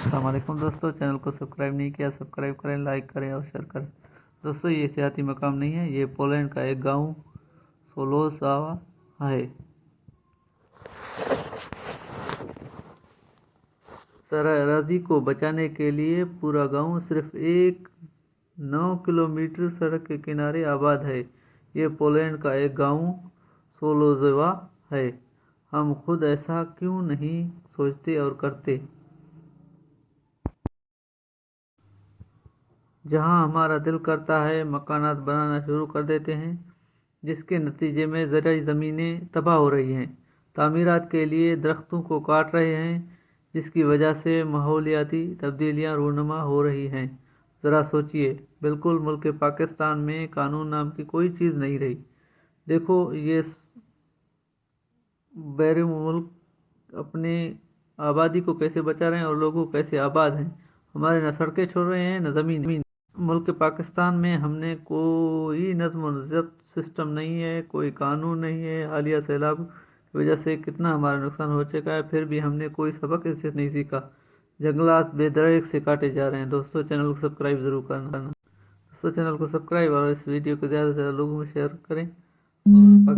अस्सलाम वालेकुम दोस्तों, चैनल को सब्सक्राइब नहीं किया सब्सक्राइब करें, लाइक करें और शेयर करें। दोस्तों, ये सियाती मकाम नहीं है, ये पोलैंड का एक गांव सोलोसावा है। सरहदी को बचाने के लिए पूरा गांव सिर्फ एक 9 किलोमीटर सड़क के किनारे आबाद है। ये पोलैंड का एक गांव सोलोज़वा है। हम खुद ऐसा क्यों नहीं सोचते और करते? जहां हमारा दिल करता है मकानात बनाना शुरू कर देते हैं, जिसके नतीजे में ज़राई ज़मीनें तबाह हो रही हैं। तामीरात के लिए दरख्तों को काट रहे हैं, जिसकी वजह से माहौलियाती तब्दीलियां रूनुमा हो रही हैं। ज़रा सोचिए, बिल्कुल मुल्क पाकिस्तान में कानून नाम की कोई चीज़ नहीं रही। देखो, ये बैरून मुल्क अपने आबादी को कैसे बचा रहे हैं और लोगों कैसे आबाद हैं। हमारे न सड़कें छोड़ रहे हैं न ज़मीन। मुल्क पाकिस्तान में हमने कोई नज़्म और ज़ब्त सिस्टम नहीं है, कोई कानून नहीं है। हालिया सैलाब की वजह से कितना हमारा नुकसान हो चुका है, फिर भी हमने कोई सबक इससे नहीं सीखा। जंगलात बेदरक से काटे जा रहे हैं। दोस्तों, चैनल को सब्सक्राइब ज़रूर करना। दोस्तों, चैनल को सब्सक्राइब और इस वीडियो को ज़्यादा से ज़्यादा लोगों में शेयर करें और